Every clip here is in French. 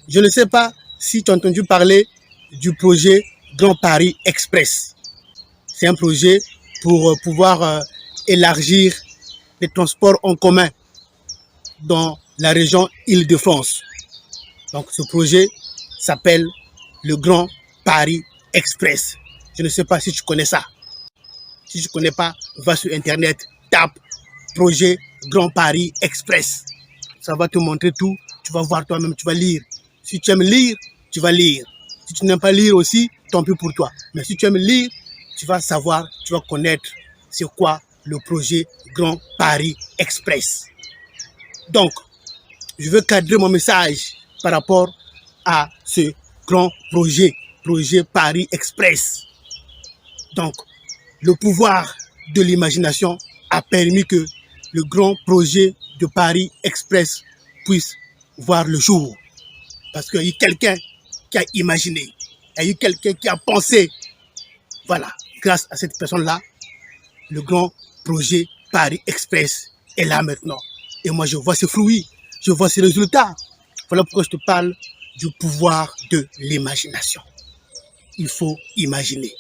Je ne sais pas si tu as entendu parler du projet Grand Paris Express. C'est un projet pour pouvoir élargir les transports en commun dans la région Île-de-France. Donc ce projet s'appelle le Grand Paris Express. Je ne sais pas si tu connais ça. Si tu ne connais pas, va sur Internet, tape projet Grand Paris Express. Ça va te montrer tout. Tu vas voir toi-même, tu vas lire. Si tu aimes lire, tu vas lire. Si tu n'aimes pas lire aussi, tant pis pour toi. Mais si tu aimes lire, tu vas savoir, tu vas connaître c'est quoi le projet Grand Paris Express. Donc, je veux cadrer mon message par rapport à ce grand projet Paris Express. Donc, le pouvoir de l'imagination a permis que le grand projet de Paris Express puisse voir le jour. Parce qu'il y a eu quelqu'un qui a imaginé, il y a eu quelqu'un qui a pensé. Voilà, grâce à cette personne-là, le grand projet Paris Express est là maintenant. Et moi, je vois ses fruits, je vois ses résultats. Voilà pourquoi je te parle du pouvoir de l'imagination. Il faut imaginer.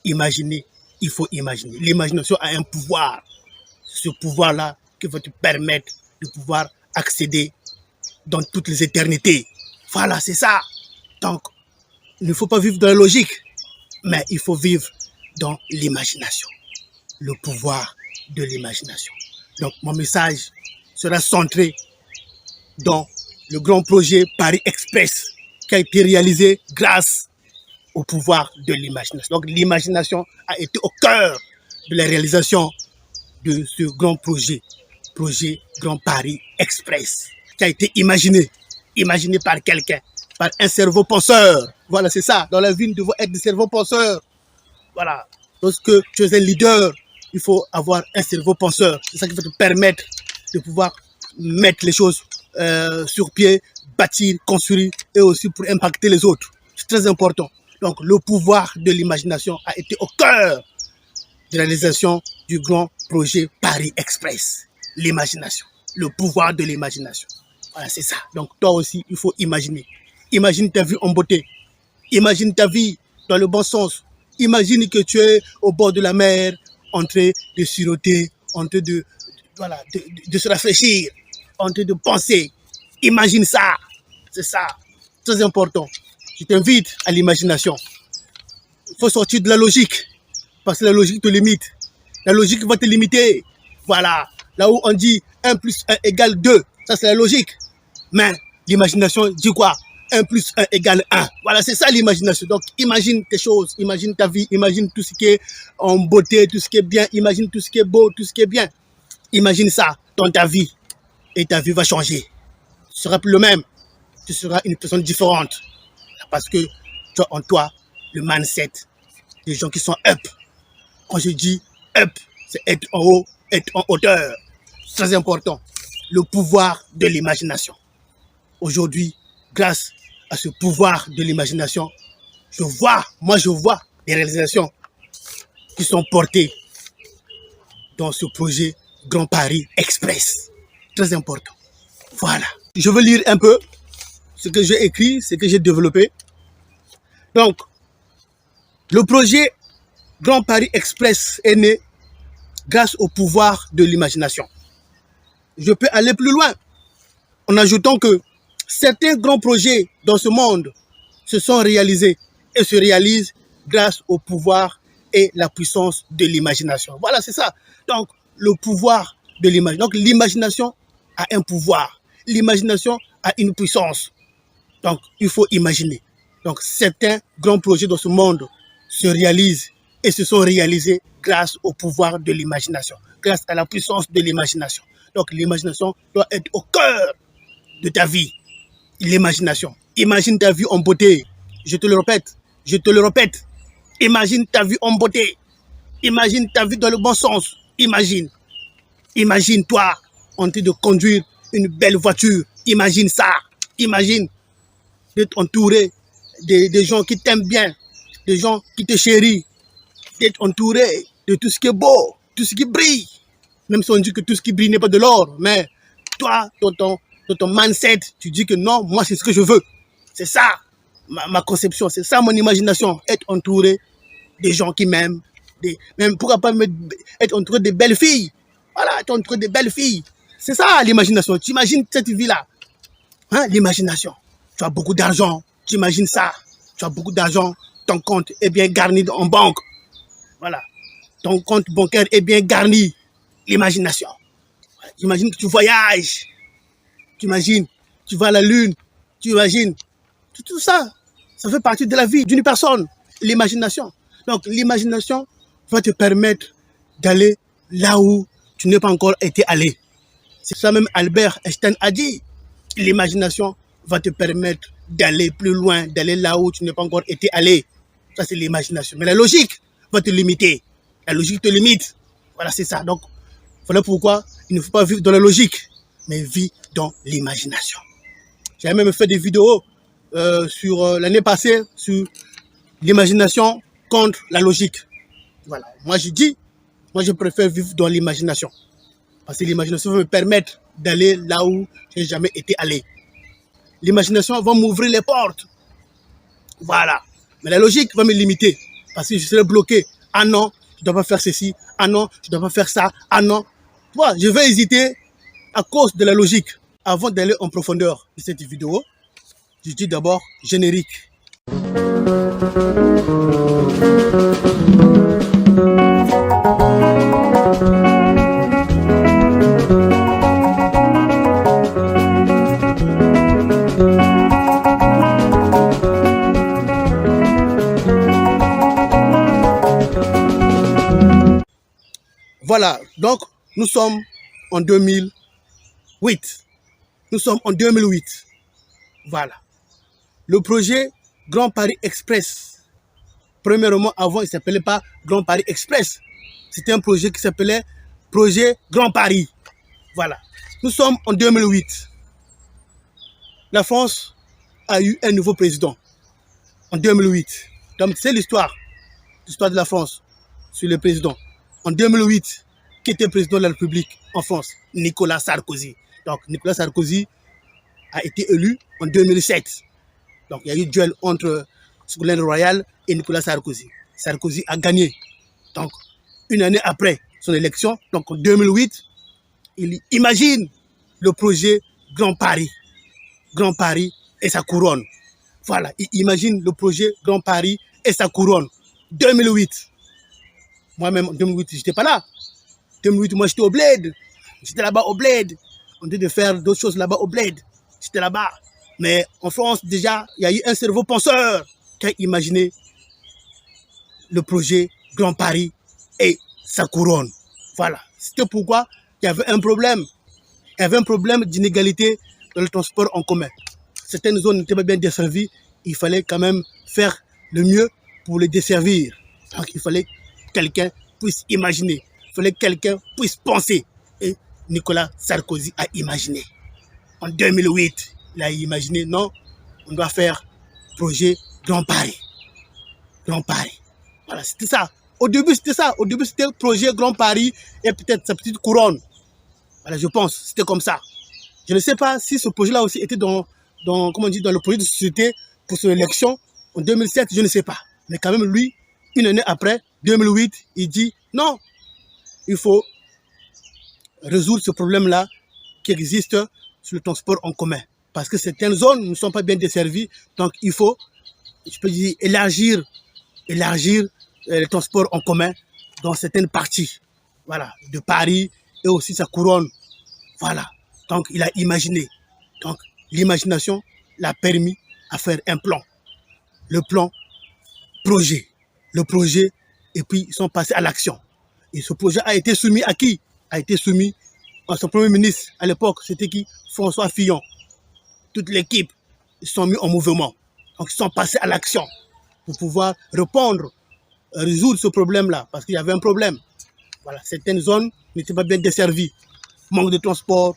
Imaginer, il faut imaginer. L'imagination a un pouvoir. Ce pouvoir-là qui va te permettre de pouvoir accéder dans toutes les éternités. Voilà, c'est ça. Donc, il ne faut pas vivre dans la logique, mais il faut vivre dans l'imagination. Le pouvoir de l'imagination. Donc, mon message sera centré dans le grand projet Paris Express qui a été réalisé grâce au pouvoir de l'imagination. Donc, l'imagination a été au cœur de la réalisation de ce grand projet Grand Paris Express, qui a été imaginé par quelqu'un, par un cerveau penseur. Voilà, c'est ça. Dans la vie, nous devons être des cerveaux penseurs. Voilà. Lorsque tu es un leader, il faut avoir un cerveau penseur. C'est ça qui va te permettre de pouvoir mettre les choses sur pied, bâtir, construire et aussi pour impacter les autres. C'est très important. Donc, le pouvoir de l'imagination a été au cœur de la réalisation du grand projet Paris Express. L'imagination, le pouvoir de l'imagination. Voilà, c'est ça. Donc, toi aussi, il faut imaginer. Imagine ta vie en beauté. Imagine ta vie dans le bon sens. Imagine que tu es au bord de la mer, en train de siroter, en train de se rafraîchir, en train de penser. Imagine ça. C'est ça. Très important. Je t'invite à l'imagination. Il faut sortir de la logique. Parce que la logique te limite. La logique va te limiter. Voilà. Là où on dit 1 plus 1 égale 2. Ça, c'est la logique. Mais l'imagination dit quoi? 1 plus 1 égale 1. Voilà, c'est ça l'imagination. Donc, imagine tes choses. Imagine ta vie. Imagine tout ce qui est en beauté, tout ce qui est bien. Imagine tout ce qui est beau, tout ce qui est bien. Imagine ça dans ta vie. Et ta vie va changer. Tu ne seras plus le même. Tu seras une personne différente. Parce que tu as en toi le mindset des gens qui sont up. Quand je dis up, c'est être en haut, être en hauteur. C'est très important. Le pouvoir de l'imagination. Aujourd'hui, grâce à ce pouvoir de l'imagination, je vois des réalisations qui sont portées dans ce projet Grand Paris Express. Très important. Voilà. Je veux lire un peu ce que j'ai écrit, ce que j'ai développé. Donc, le projet Grand Paris Express est né grâce au pouvoir de l'imagination. Je peux aller plus loin en ajoutant que certains grands projets dans ce monde se sont réalisés et se réalisent grâce au pouvoir et la puissance de l'imagination. Voilà, c'est ça. Donc, le pouvoir de l'imagination. Donc, l'imagination a un pouvoir. L'imagination a une puissance. Donc, il faut imaginer. Donc, certains grands projets dans ce monde se réalisent et se sont réalisés grâce au pouvoir de l'imagination, grâce à la puissance de l'imagination. Donc, l'imagination doit être au cœur de ta vie. L'imagination. Imagine ta vie en beauté. Je te le répète. Imagine ta vie en beauté. Imagine ta vie dans le bon sens. Imagine-toi en train de conduire une belle voiture. Imagine ça. Imagine d'être entouré des gens qui t'aiment bien, des gens qui te chérissent, d'être entouré de tout ce qui est beau, tout ce qui brille. Même si on dit que tout ce qui brille n'est pas de l'or, mais toi, dans ton mindset, tu dis que non, moi c'est ce que je veux. C'est ça ma conception, c'est ça mon imagination. Être entouré des gens qui m'aiment, même pourquoi pas être entouré de belles filles. Voilà, être entouré de belles filles. C'est ça l'imagination. Tu imagines cette vie-là. Hein, l'imagination. Tu as beaucoup d'argent, tu imagines ça. Tu as beaucoup d'argent, ton compte est bien garni en banque. Voilà. Ton compte bancaire est bien garni. L'imagination. Imagine que tu voyages. Tu imagines, tu vas à la lune. Tu imagines. Tout ça, ça fait partie de la vie d'une personne. L'imagination. Donc, l'imagination va te permettre d'aller là où tu n'es pas encore été allé. C'est ça même Albert Einstein a dit. L'imagination va te permettre d'aller plus loin, d'aller là où tu n'es pas encore été allé. Ça, c'est l'imagination. Mais la logique va te limiter. La logique te limite. Voilà, c'est ça. Donc, voilà pourquoi il ne faut pas vivre dans la logique, mais vivre dans l'imagination. J'ai même fait des vidéos sur l'année passée sur l'imagination contre la logique. Voilà. Moi, je préfère vivre dans l'imagination. Parce que l'imagination va me permettre d'aller là où je n'ai jamais été allé. L'imagination va m'ouvrir les portes. Voilà. Mais la logique va me limiter. Parce que je serai bloqué. Ah non, je ne dois pas faire ceci. Ah non, je ne dois pas faire ça. Ah non. Moi, je vais hésiter à cause de la logique. Avant d'aller en profondeur de cette vidéo, je dis d'abord générique. Voilà, donc nous sommes en 2008. Nous sommes en 2008. Voilà. Le projet Grand Paris Express. Premièrement, avant, il ne s'appelait pas Grand Paris Express. C'était un projet qui s'appelait Projet Grand Paris. Voilà. Nous sommes en 2008. La France a eu un nouveau président en 2008. Donc, c'est l'histoire de la France sur le président. En 2008, qui était président de la République en France? Nicolas Sarkozy. Donc, Nicolas Sarkozy a été élu en 2007. Donc, il y a eu duel entre Ségolène Royal et Nicolas Sarkozy. Sarkozy a gagné. Donc, une année après son élection, donc en 2008, il imagine le projet Grand Paris. Grand Paris et sa couronne. Voilà, il imagine le projet Grand Paris et sa couronne. 2008. Moi-même, en 2008, je n'étais pas là. 2008, moi, j'étais au bled. J'étais là-bas au bled. On devait faire d'autres choses là-bas au bled. J'étais là-bas. Mais en France, déjà, il y a eu un cerveau penseur qui a imaginé le projet Grand Paris et sa couronne. Voilà. C'était pourquoi il y avait un problème. Il y avait un problème d'inégalité dans le transport en commun. Certaines zones n'étaient pas bien desservies. Il fallait quand même faire le mieux pour les desservir. Donc, il fallait que quelqu'un puisse imaginer. Il fallait que quelqu'un puisse penser. Et Nicolas Sarkozy a imaginé. En 2008, il a imaginé, non, on doit faire projet Grand Paris. Grand Paris. Voilà, c'était ça. Au début, c'était ça. Au début, c'était projet Grand Paris et peut-être sa petite couronne. Voilà, je pense, c'était comme ça. Je ne sais pas si ce projet-là aussi était comment on dit, dans le projet de société pour son élection en 2007, je ne sais pas. Mais quand même, lui, une année après, 2008, il dit non, il faut résoudre ce problème-là qui existe sur le transport en commun. Parce que certaines zones ne sont pas bien desservies, donc il faut, je peux dire, élargir le transport en commun dans certaines parties. Voilà, de Paris et aussi sa couronne. Voilà, donc il a imaginé. Donc l'imagination l'a permis à faire un plan. Le plan, projet. Le projet, et puis ils sont passés à l'action. Et ce projet a été soumis à qui? A été soumis à son premier ministre à l'époque, c'était qui? François Fillon. Toute l'équipe, ils sont mis en mouvement. Donc ils sont passés à l'action pour pouvoir répondre, résoudre ce problème-là, parce qu'il y avait un problème. Voilà, certaines zones n'étaient pas bien desservies. Manque de transport,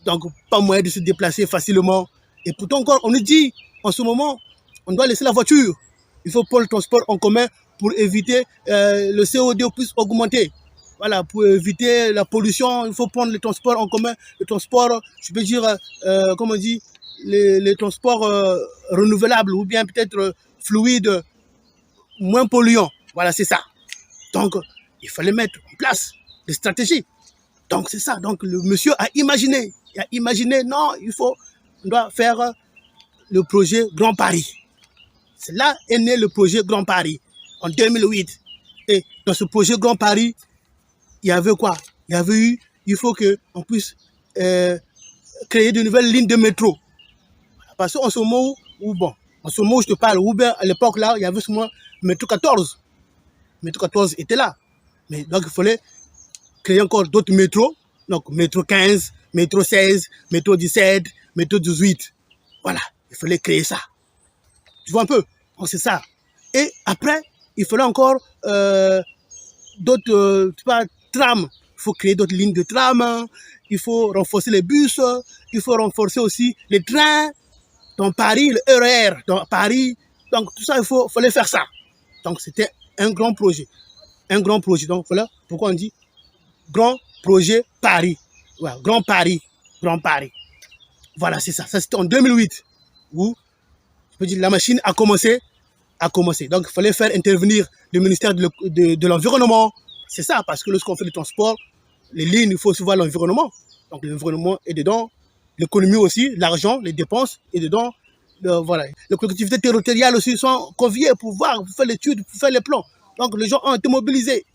donc pas moyen de se déplacer facilement. Et pourtant encore, on nous dit, en ce moment, on doit laisser la voiture. Il faut prendre le transport en commun pour éviter le CO2 puisse augmenter. Voilà, pour éviter la pollution, il faut prendre le transport en commun. Le transport, je peux dire, comment on dit, les transports renouvelables ou bien peut-être fluides, moins polluants. Voilà, c'est ça. Donc, il fallait mettre en place des stratégies. Donc, c'est ça. Donc, le monsieur a imaginé. Il a imaginé, non, on doit faire le projet Grand Paris. C'est là est né le projet Grand Paris, en 2008. Et dans ce projet Grand Paris, il y avait quoi? Il faut qu'on puisse créer de nouvelles lignes de métro. Parce qu'en ce moment en ce moment où je te parle, ou bien à l'époque là, il y avait seulement métro 14. Métro 14 était là. Mais donc il fallait créer encore d'autres métros. Donc métro 15, métro 16, métro 17, métro 18. Voilà, il fallait créer ça. Tu vois un peu? Donc c'est ça. Et après, il fallait encore d'autres trams. Il faut créer d'autres lignes de tram. Il faut renforcer les bus. Il faut renforcer aussi les trains. Dans Paris, le RER, dans Paris. Donc tout ça, fallait faire ça. Donc c'était un grand projet. Un grand projet. Donc voilà pourquoi on dit Grand Projet Paris. Voilà, Grand Paris. Grand Paris. Voilà, c'est ça. Ça, c'était en 2008. Où, je peux dire, la machine a commencé. Donc, il fallait faire intervenir le ministère de l'Environnement. C'est ça, parce que lorsqu'on fait le transport, les lignes, il faut aussi voir l'environnement. Donc, l'environnement est dedans. L'économie aussi, l'argent, les dépenses est dedans. Voilà. Les collectivités territoriales aussi sont conviées pour voir, pour faire l'étude, pour faire les plans. Donc, les gens ont été mobilisés.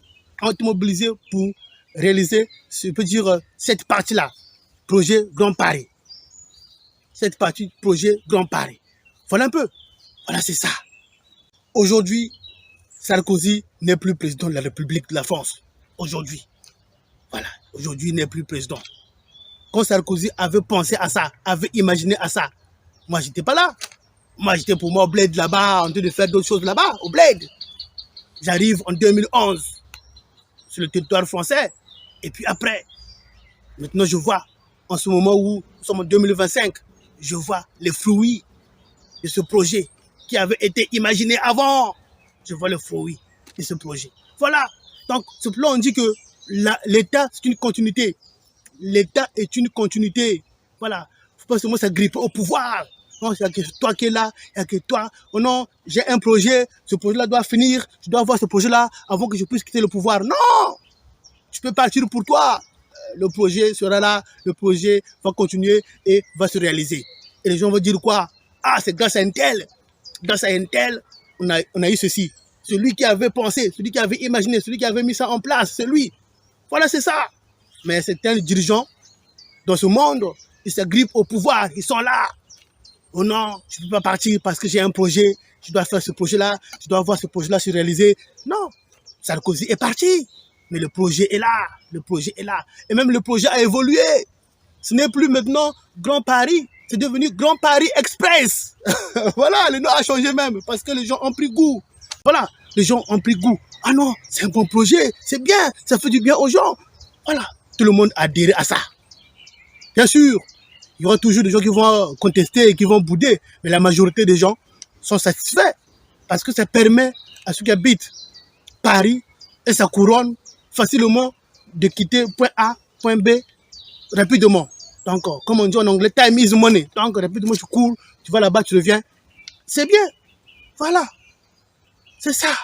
Pour réaliser, je peux dire, cette partie-là. Projet Grand Paris. Cette partie, projet Grand Paris. Voilà un peu. Voilà, c'est ça. Aujourd'hui, Sarkozy n'est plus président de la République de la France. Aujourd'hui. Voilà. Aujourd'hui, il n'est plus président. Quand Sarkozy avait pensé à ça, avait imaginé à ça, moi, j'étais pas là. Moi, j'étais pour moi au bled là-bas, en train de faire d'autres choses là-bas, au bled. J'arrive en 2011 sur le territoire français. Et puis après, maintenant, je vois, en ce moment où nous sommes en 2025, je vois les fruits de ce projet qui avait été imaginé avant. Je vois le fruit de ce projet. Voilà. Donc, ce plan, on dit que l'État, c'est une continuité. L'État est une continuité. Voilà. Faut pas seulement s'agripper au pouvoir. Non, il n'y a que toi qui es là, il n'y a que toi. Oh non, j'ai un projet, ce projet-là doit finir, je dois avoir ce projet-là avant que je puisse quitter le pouvoir. Non! Tu peux partir pour toi. Le projet sera là, le projet va continuer et va se réaliser. Et les gens vont dire quoi? Ah, c'est grâce à un tel. Grâce à un tel, on a eu ceci. Celui qui avait pensé, celui qui avait imaginé, celui qui avait mis ça en place, c'est lui. Voilà, c'est ça. Mais certains dirigeants dans ce monde, ils s'agrippent au pouvoir, ils sont là. Oh non, je ne peux pas partir parce que j'ai un projet, je dois faire ce projet-là, je dois voir ce projet-là se réaliser. Non, Sarkozy est parti, mais le projet est là, le projet est là. Et même le projet a évolué. Ce n'est plus maintenant Grand Paris, c'est devenu Grand Paris Express. Voilà, le nom a changé même parce que les gens ont pris goût. Voilà, les gens ont pris goût. Ah non, c'est un bon projet, c'est bien, ça fait du bien aux gens. Voilà, tout le monde a adhéré à ça. Bien sûr, il y aura toujours des gens qui vont contester et qui vont bouder, mais la majorité des gens sont satisfaits parce que ça permet à ceux qui habitent Paris et sa couronne facilement de quitter point A, point B rapidement. Donc, comme on dit en anglais, time is money. Donc, rapidement, tu cours, tu vas là-bas, tu reviens. C'est bien. Voilà. C'est ça.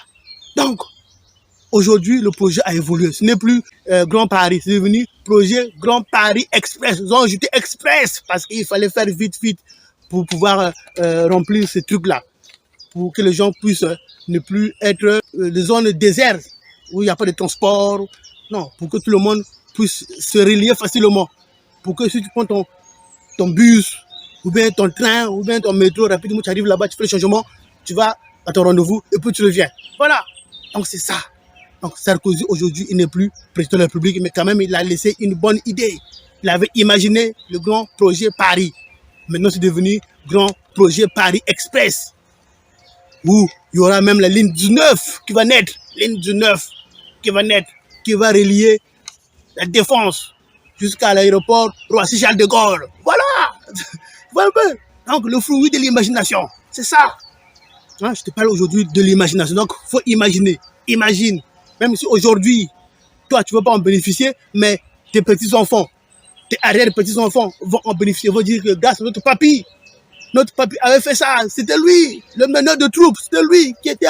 Donc, aujourd'hui, le projet a évolué. Ce n'est plus Grand Paris, c'est devenu projet Grand Paris Express. Ils ont ajouté Express parce qu'il fallait faire vite pour pouvoir remplir ce truc-là. Pour que les gens puissent ne plus être des zones désertes où il n'y a pas de transport. Non, pour que tout le monde puisse se relier facilement. Pour que si tu prends ton bus, ou bien ton train, ou bien ton métro, rapidement tu arrives là-bas, tu fais le changement, tu vas à ton rendez-vous et puis tu reviens. Voilà. Donc c'est ça. Donc Sarkozy aujourd'hui, il n'est plus président de la République, mais quand même il a laissé une bonne idée. Il avait imaginé le grand projet Paris. Maintenant c'est devenu grand projet Paris Express. Où il y aura même la ligne 19 qui va naître. Ligne 19 qui va naître, qui va relier la Défense jusqu'à l'aéroport Roissy-Charles de Gaulle. Voilà. Voilà un peu. Donc le fruit de l'imagination, c'est ça. Hein, je te parle aujourd'hui de l'imagination. Donc il faut imaginer. Imagine. Même si aujourd'hui, toi, tu ne vas pas en bénéficier, mais tes petits-enfants, tes arrière-petits-enfants vont en bénéficier, vont dire que grâce à notre papy, Notre papy avait fait ça. C'était lui, le meneur de troupes. C'était lui qui était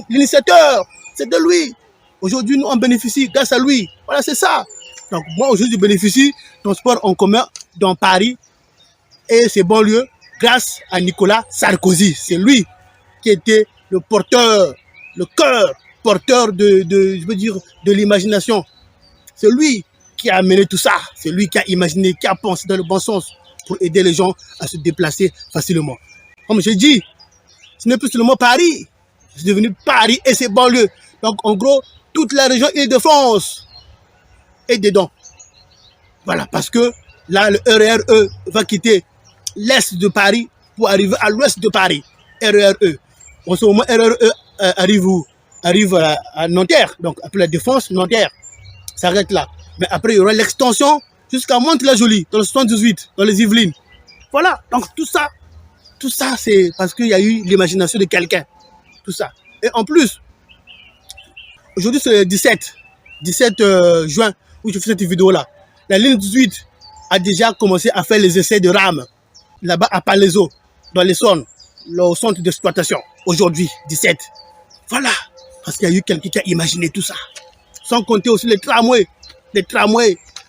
l'initiateur. C'était lui. Aujourd'hui, nous, on bénéficie grâce à lui. Voilà, c'est ça. Donc, moi, aujourd'hui, je bénéficie du transport en commun dans Paris et ses banlieues grâce à Nicolas Sarkozy. C'est lui qui était le porteur, le cœur porteur je veux dire, de l'imagination. C'est lui qui a amené tout ça. C'est lui qui a imaginé, qui a pensé dans le bon sens pour aider les gens à se déplacer facilement. Comme je dis, ce n'est plus seulement Paris. C'est devenu Paris et ses banlieues. Donc, en gros, toute la région Île-de-France est dedans. Voilà, parce que là, le RERE va quitter l'est de Paris pour arriver à l'ouest de Paris. RERE. En ce moment, RERE arrive où? Arrive à Nanterre, donc après la Défense, Nanterre. Ça arrête là. Mais après, il y aura l'extension jusqu'à Mantes-la-Jolie, dans le 78, dans les Yvelines. Voilà, donc tout ça, c'est parce qu'il y a eu l'imagination de quelqu'un. Tout ça. Et en plus, aujourd'hui, c'est le 17 juin, où je fais cette vidéo-là. La ligne 18 a déjà commencé à faire les essais de rames, là-bas à Palaiseau, dans l'Essonne, le centre d'exploitation. Aujourd'hui, 17. Voilà, parce qu'il y a eu quelqu'un qui a imaginé tout ça. Sans compter aussi les tramways,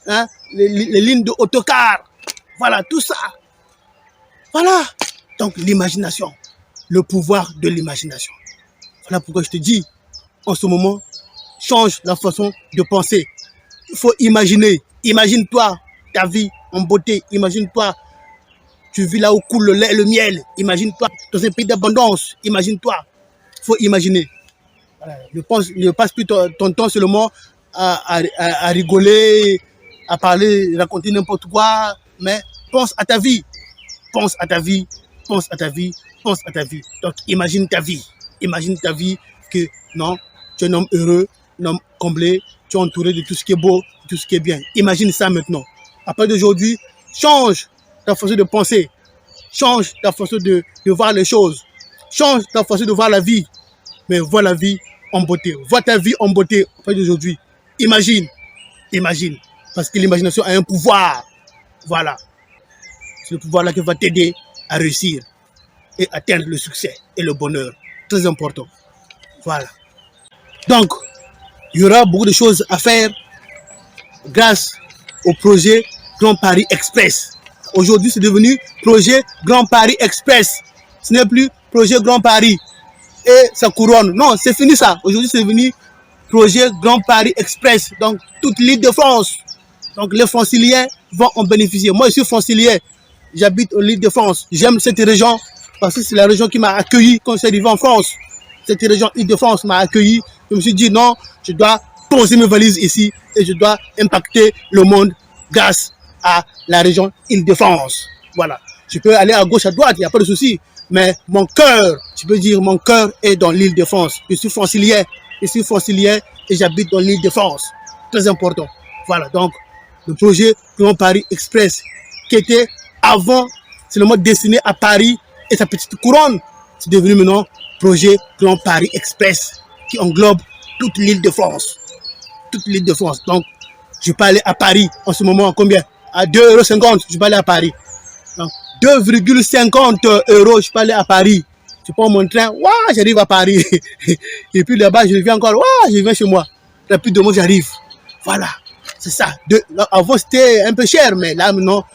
hein, les lignes de autocar. Voilà, tout ça. Voilà. Donc, l'imagination, le pouvoir de l'imagination. Voilà pourquoi je te dis, en ce moment, change la façon de penser. Il faut imaginer. Imagine-toi ta vie en beauté. Imagine-toi, tu vis là où coule le lait et le miel. Imagine-toi dans un pays d'abondance. Imagine-toi. Il faut imaginer. Voilà. Ne passe plus ton temps seulement à rigoler, à parler, raconter n'importe quoi, mais pense à ta vie. Pense à ta vie. Pense à ta vie. Pense à ta vie. Donc, imagine ta vie. Imagine ta vie que, non, tu es un homme heureux, un homme comblé, tu es entouré de tout ce qui est beau, de tout ce qui est bien. Imagine ça maintenant. À partir d'aujourd'hui, change ta façon de penser. Change ta façon de voir les choses. Change ta façon de voir la vie. Mais vois la vie en beauté. Vois ta vie en beauté à partir d'aujourd'hui. Imagine. Imagine. Parce que l'imagination a un pouvoir. Voilà. C'est le pouvoir là qui va t'aider à réussir et atteindre le succès et le bonheur. Très important. Voilà. Donc, il y aura beaucoup de choses à faire grâce au projet Grand Paris Express. Aujourd'hui, c'est devenu projet Grand Paris Express. Ce n'est plus projet Grand Paris et ça couronne. Non, c'est fini ça. Aujourd'hui, c'est devenu projet Grand Paris Express. Donc, toute l'île de France. Donc, les franciliens vont en bénéficier. Moi, je suis francilien. J'habite en l'île de France. J'aime cette région parce que c'est la région qui m'a accueilli quand je suis arrivé en France. Cette région Île-de-France m'a accueilli. Je me suis dit non, je dois poser mes valises ici et je dois impacter le monde grâce à la région Île-de-France. Voilà. Je peux aller à gauche, à droite, il n'y a pas de souci. Mais mon cœur, tu peux dire, mon cœur est dans l'Île-de-France. Je suis francilien et j'habite dans l'Île-de-France. Très important. Voilà, donc, le projet Grand Paris Express, qui était avant seulement destiné à Paris et sa petite couronne, c'est devenu maintenant projet Grand Paris Express, qui englobe toute l'île de France. Toute l'île de France. Donc, je peux aller à Paris en ce moment, combien? À 2,50 €, je peux aller à Paris. 2,50 €, je peux aller à Paris. Je prends mon train, waouh, j'arrive à Paris. Et puis là-bas, je reviens encore, waouh, je viens chez moi. Rapidement, j'arrive. Voilà, c'est ça. Avant, c'était un peu cher, mais là, maintenant,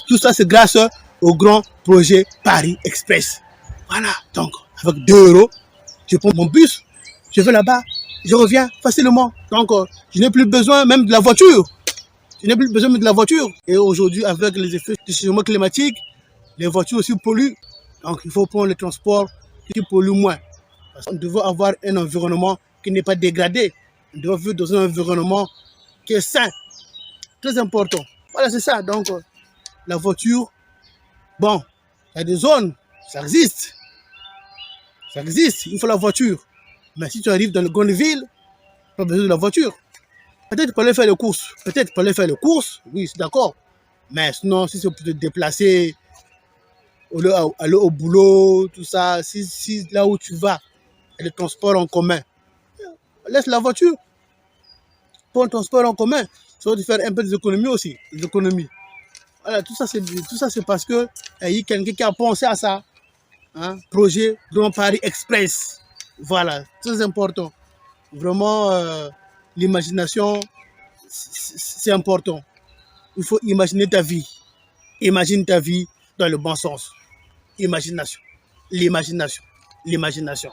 tout ça, c'est grâce au grand projet Paris Express. Voilà, donc, avec 2 €, je prends mon bus, je vais là-bas, je reviens facilement. Donc, je n'ai plus besoin même de la voiture. Je n'ai plus besoin de la voiture. Et aujourd'hui, avec les effets du changement climatique, les voitures aussi polluent. Donc, il faut prendre les transports qui polluent moins. Parce qu'on doit avoir un environnement qui n'est pas dégradé. On doit vivre dans un environnement qui est sain. Très important. Voilà, c'est ça. Donc, la voiture, bon, il y a des zones, ça existe. Ça existe, il faut la voiture. Mais si tu arrives dans les grandes villes, pas besoin de la voiture. Peut-être pour aller faire les courses. Peut-être pour aller faire les courses, oui, c'est d'accord. Mais sinon, si c'est pour te déplacer, aller au boulot, tout ça, si là où tu vas, il y a le transport en commun, laisse la voiture. Pour le transport en commun, ça va te faire un peu d'économie aussi. Des économies. Voilà, tout ça c'est parce que il y a quelqu'un qui a pensé à ça. Hein? Projet Grand Paris Express. Voilà, très important. Vraiment, l'imagination, c'est important. Il faut imaginer ta vie. Imagine ta vie dans le bon sens. Imagination. L'imagination. L'imagination.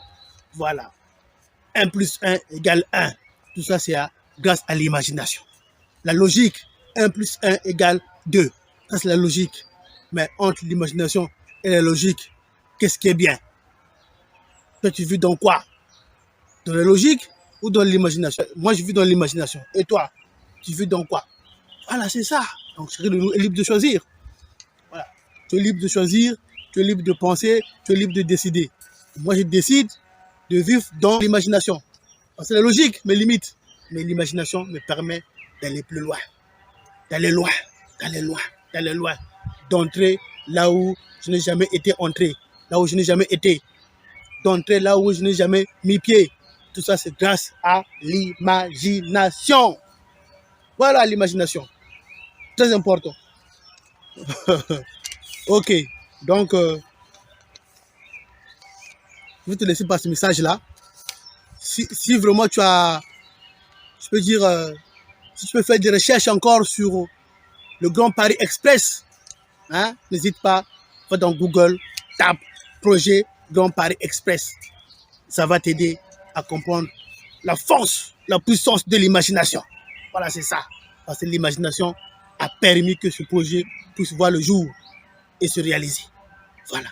Voilà. 1 plus 1 égale 1. Tout ça, c'est grâce à l'imagination. La logique, 1 plus 1 égale 2. Ça, c'est la logique. Mais entre l'imagination et la logique, qu'est-ce qui est bien? Toi, tu vis dans quoi? Dans la logique ou dans l'imagination? Moi, je vis dans l'imagination. Et toi, tu vis dans quoi? Voilà, c'est ça. Donc, tu es libre de choisir. Voilà. Tu es libre de choisir, tu es libre de penser, tu es libre de décider. Moi, je décide de vivre dans l'imagination. C'est la logique, mes limites. Mais l'imagination me permet d'aller plus loin. D'aller loin, d'aller loin, d'aller loin. D'entrer là où je n'ai jamais été entré. Là où je n'ai jamais été. D'entrer là où je n'ai jamais mis pied. Tout ça, c'est grâce à l'imagination. Voilà l'imagination. Très important. Ok. Donc, je vais te laisser par ce message-là. Si vraiment tu as, je peux dire, si tu peux faire des recherches encore sur le Grand Paris Express, hein, n'hésite pas, va dans Google, tape projet Grand Paris Express. Ça va t'aider à comprendre la force, la puissance de l'imagination. Voilà, c'est ça. Parce que l'imagination a permis que ce projet puisse voir le jour et se réaliser. Voilà.